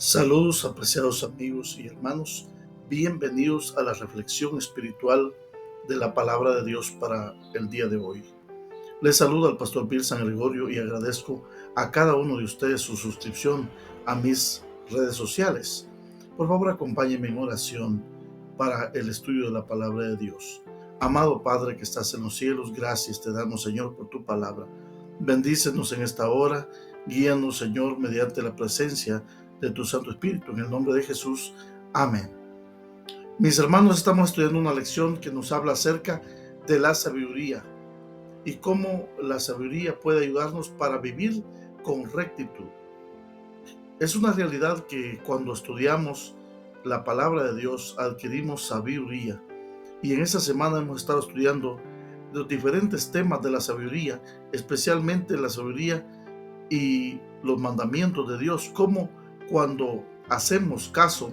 Saludos, apreciados amigos y hermanos, bienvenidos a la reflexión espiritual de la palabra de Dios para el día de hoy. Les saluda al pastor Bill San Gregorio y agradezco a cada uno de ustedes su suscripción a mis redes sociales. Por favor, acompáñenme en oración para el estudio de la palabra de Dios. Amado Padre que estás en los cielos, gracias te damos, Señor, por tu palabra. Bendícenos en esta hora, guíanos, Señor, mediante la presencia de tu Santo Espíritu, en el nombre de Jesús. Amén. Mis hermanos, estamos estudiando una lección que nos habla acerca de la sabiduría y cómo la sabiduría puede ayudarnos para vivir con rectitud. Es una realidad que cuando estudiamos la palabra de Dios adquirimos sabiduría, y en esta semana hemos estado estudiando los diferentes temas de la sabiduría, especialmente la sabiduría y los mandamientos de Dios, cómo cuando hacemos caso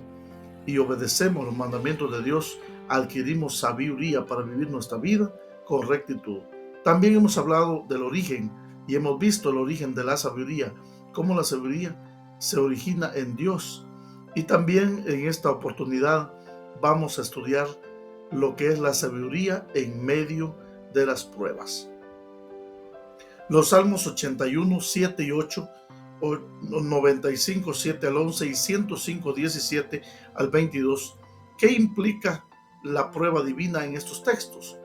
y obedecemos los mandamientos de Dios, adquirimos sabiduría para vivir nuestra vida con rectitud. También hemos hablado del origen y hemos visto el origen de la sabiduría, cómo la sabiduría se origina en Dios. Y también en esta oportunidad vamos a estudiar lo que es la sabiduría en medio de las pruebas. Los Salmos 81, 7 y 8, 95, 7 al 11 y 105, 17 al 22. ¿Qué implica la prueba divina en estos textos?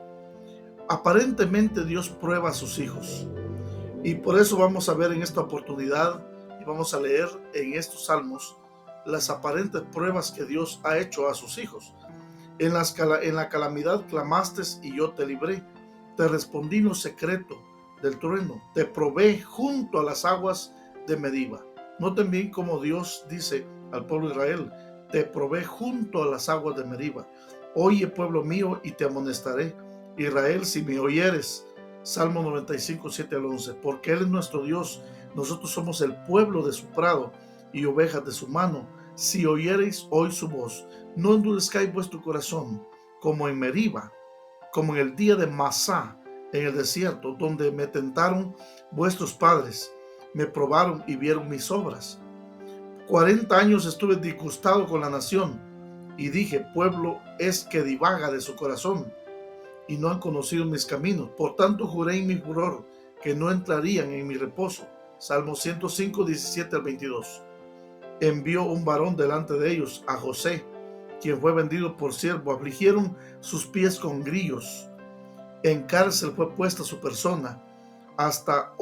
Aparentemente Dios prueba a sus hijos, y por eso vamos a ver en esta oportunidad y vamos a leer en estos salmos las aparentes pruebas que Dios ha hecho a sus hijos. En la calamidad clamaste y yo te libré, te respondí en lo secreto del trueno, te probé junto a las aguas de Meriba. Noten bien cómo Dios dice al pueblo de Israel: te probé junto a las aguas de Meriba. Oye, pueblo mío, y te amonestaré. Israel, si me oyeres. Salmo 95, 7 al 11. Porque Él es nuestro Dios, nosotros somos el pueblo de su prado y ovejas de su mano. Si oyereis hoy su voz, no endurezcáis vuestro corazón, como en Meriba, como en el día de Masá, en el desierto, donde me tentaron vuestros padres, me probaron y vieron mis obras. 40 años estuve disgustado con la nación, y dije: pueblo es que divaga de su corazón, y no han conocido mis caminos. Por tanto juré en mi furor que no entrarían en mi reposo. Salmo 105, 17 al 22. Envió un varón delante de ellos, a José, quien fue vendido por siervo. Afligieron sus pies con grillos. En cárcel fue puesta su persona hasta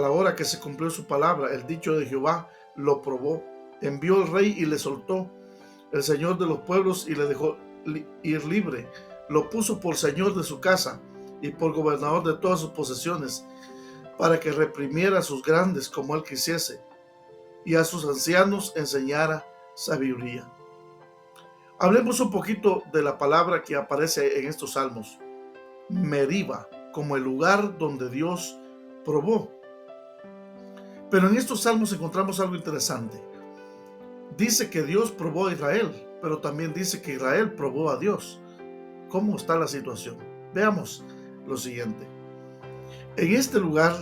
la hora que se cumplió su palabra. El dicho de Jehová lo probó. Envió el rey y le soltó, el señor de los pueblos, y le dejó ir libre. Lo puso por señor de su casa y por gobernador de todas sus posesiones, para que reprimiera a sus grandes como él quisiese, y a sus ancianos enseñara sabiduría. Hablemos un poquito de la palabra que aparece en estos salmos. Meriba, como el lugar donde Dios probó. Pero en estos salmos encontramos algo interesante. Dice que Dios probó a Israel, pero también dice que Israel probó a Dios. ¿Cómo está la situación? Veamos lo siguiente. En este lugar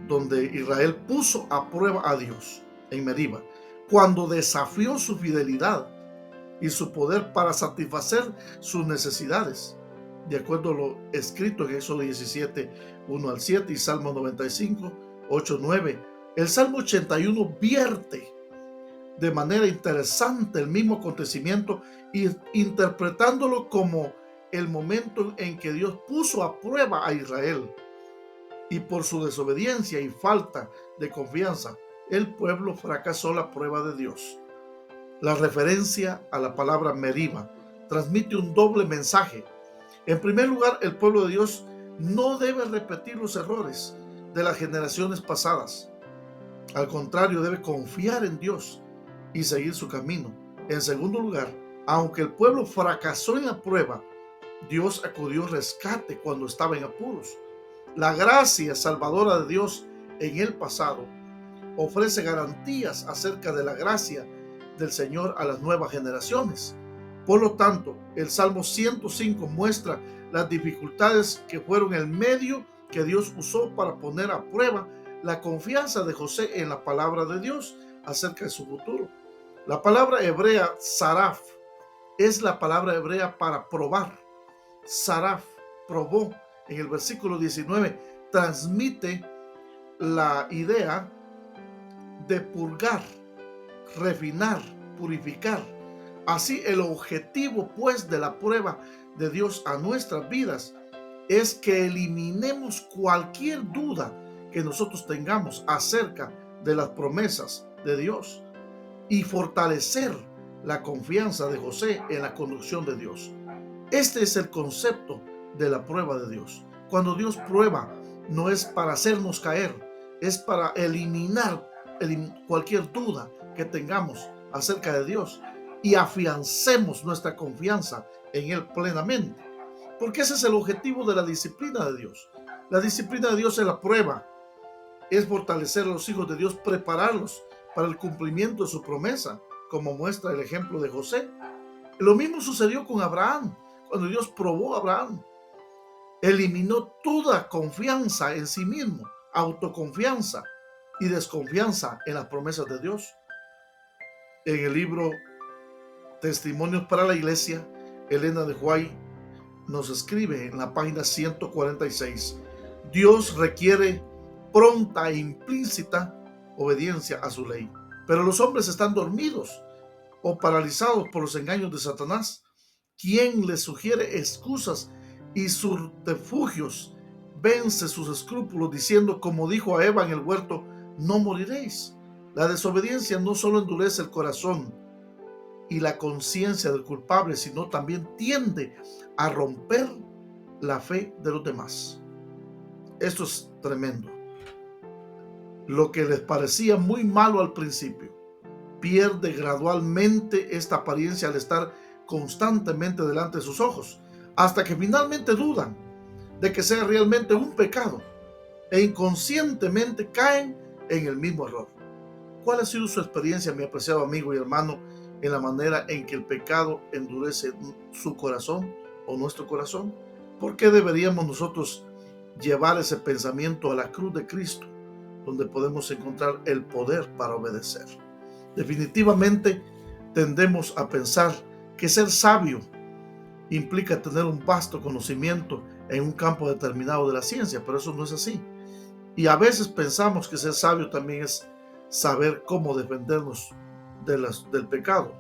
donde Israel puso a prueba a Dios, en Meriba, cuando desafió su fidelidad y su poder para satisfacer sus necesidades, de acuerdo a lo escrito en Éxodo 17, 1 al 7 y Salmo 95, 8, 9. El Salmo 81 vierte de manera interesante el mismo acontecimiento, interpretándolo como el momento en que Dios puso a prueba a Israel, y por su desobediencia y falta de confianza, el pueblo fracasó la prueba de Dios. La referencia a la palabra Meriba transmite un doble mensaje. En primer lugar, el pueblo de Dios no debe repetir los errores de las generaciones pasadas. Al contrario, debe confiar en Dios y seguir su camino. En segundo lugar, aunque el pueblo fracasó en la prueba, Dios acudió en rescate cuando estaba en apuros. La gracia salvadora de Dios en el pasado ofrece garantías acerca de la gracia del Señor a las nuevas generaciones. Por lo tanto, el Salmo 105 muestra las dificultades que fueron el medio que Dios usó para poner a prueba la confianza de José en la palabra de Dios acerca de su futuro. La palabra hebrea saraf es la palabra hebrea para probar. Saraf, probó, en el versículo 19, transmite la idea de purgar, refinar, purificar. Así el objetivo pues de la prueba de Dios a nuestras vidas es que eliminemos cualquier duda que nosotros tengamos acerca de las promesas de Dios y fortalecer la confianza de José en la conducción de Dios. Este es el concepto de la prueba de Dios. Cuando Dios prueba, no es para hacernos caer, es para eliminar cualquier duda que tengamos acerca de Dios y afiancemos nuestra confianza en Él plenamente. Porque ese es el objetivo de la disciplina de Dios. La disciplina de Dios es la prueba, es fortalecer a los hijos de Dios, prepararlos para el cumplimiento de su promesa, como muestra el ejemplo de José. Lo mismo sucedió con Abraham. Cuando Dios probó a Abraham, eliminó toda confianza en sí mismo, autoconfianza y desconfianza en las promesas de Dios. En el libro Testimonios para la Iglesia, Elena de White nos escribe en la página 146: Dios requiere pronta e implícita obediencia a su ley, pero los hombres están dormidos o paralizados por los engaños de Satanás, quien les sugiere excusas y subterfugios, vence sus escrúpulos diciendo, como dijo a Eva en el huerto, no moriréis. La desobediencia no solo endurece el corazón y la conciencia del culpable, sino también tiende a romper la fe de los demás. Esto es tremendo. Lo que les parecía muy malo al principio pierde gradualmente esta apariencia al estar constantemente delante de sus ojos, hasta que finalmente dudan de que sea realmente un pecado e inconscientemente caen en el mismo error. ¿Cuál ha sido su experiencia, mi apreciado amigo y hermano, en la manera en que el pecado endurece su corazón o nuestro corazón? ¿Por qué deberíamos nosotros llevar ese pensamiento a la cruz de Cristo, donde podemos encontrar el poder para obedecer? Definitivamente tendemos a pensar que ser sabio implica tener un vasto conocimiento en un campo determinado de la ciencia, pero eso no es así. Y a veces pensamos que ser sabio también es saber cómo defendernos del pecado.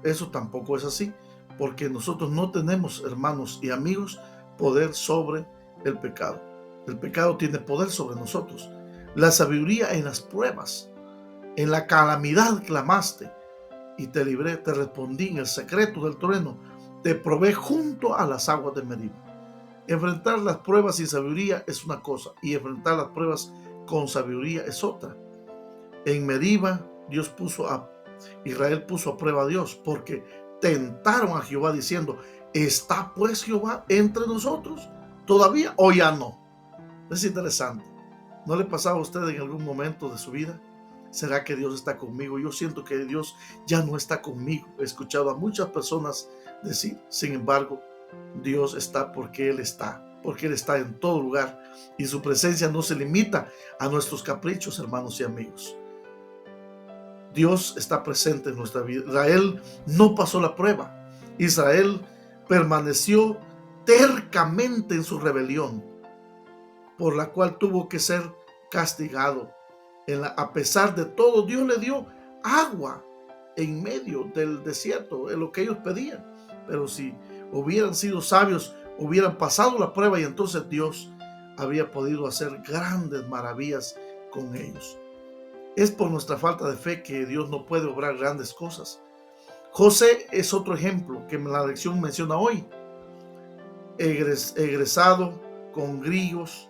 Eso tampoco es así, porque nosotros no tenemos, hermanos y amigos, poder sobre el pecado. El pecado tiene poder sobre nosotros. La sabiduría en las pruebas. En la calamidad clamaste y te libré, te respondí en el secreto del trueno, te probé junto a las aguas de Meriba. Enfrentar las pruebas sin sabiduría es una cosa y enfrentar las pruebas con sabiduría es otra. En Meriba Israel puso a prueba a Dios porque tentaron a Jehová diciendo, ¿está pues Jehová entre nosotros todavía o ya no? Es interesante. ¿No le pasaba a usted en algún momento de su vida? ¿Será que Dios está conmigo? Yo siento que Dios ya no está conmigo. He escuchado a muchas personas decir, sin embargo, Dios está porque Él está en todo lugar y su presencia no se limita a nuestros caprichos, hermanos y amigos. Dios está presente en nuestra vida. Israel no pasó la prueba. Israel permaneció tercamente en su rebelión, por la cual tuvo que ser castigado. A pesar de todo, Dios le dio agua en medio del desierto, en lo que ellos pedían. Pero si hubieran sido sabios, hubieran pasado la prueba y entonces Dios habría podido hacer grandes maravillas con ellos. Es por nuestra falta de fe que Dios no puede obrar grandes cosas. José es otro ejemplo que la lección menciona hoy. Egresado con grillos,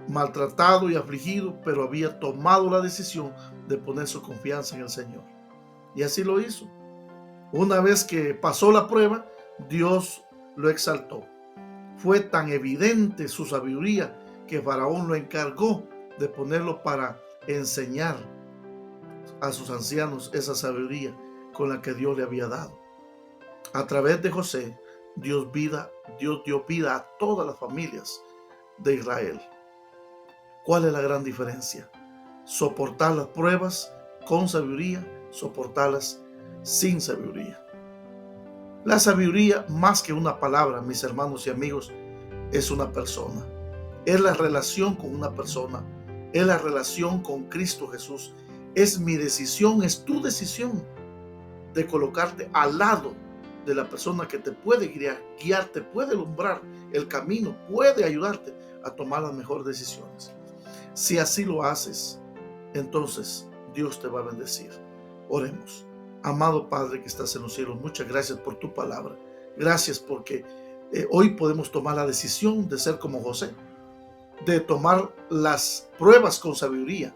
maltratado y afligido, pero había tomado la decisión de poner su confianza en el Señor. Y así lo hizo. Una vez que pasó la prueba, Dios lo exaltó. Fue tan evidente su sabiduría que Faraón lo encargó de ponerlo para enseñar a sus ancianos esa sabiduría con la que Dios le había dado. A través de José, Dios dio vida a todas las familias de Israel. ¿Cuál es la gran diferencia? Soportar las pruebas con sabiduría, soportarlas sin sabiduría. La sabiduría, más que una palabra, mis hermanos y amigos, es una persona. Es la relación con una persona. Es la relación con Cristo Jesús. Es mi decisión, es tu decisión de colocarte al lado de la persona que te puede guiar, te puede alumbrar el camino, puede ayudarte a tomar las mejores decisiones. Si así lo haces, entonces Dios te va a bendecir. Oremos. Amado Padre que estás en los cielos, muchas gracias por tu palabra. Gracias porque hoy podemos tomar la decisión de ser como José, de tomar las pruebas con sabiduría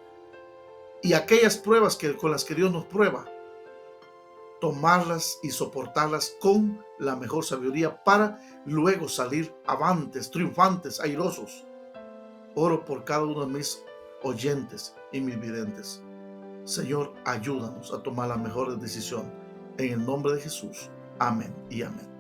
y aquellas pruebas con las que Dios nos prueba, tomarlas y soportarlas con la mejor sabiduría para luego salir avantes, triunfantes, airosos. Oro por cada uno de mis oyentes y mis videntes. Señor, ayúdanos a tomar las mejores decisiones. En el nombre de Jesús. Amén y amén.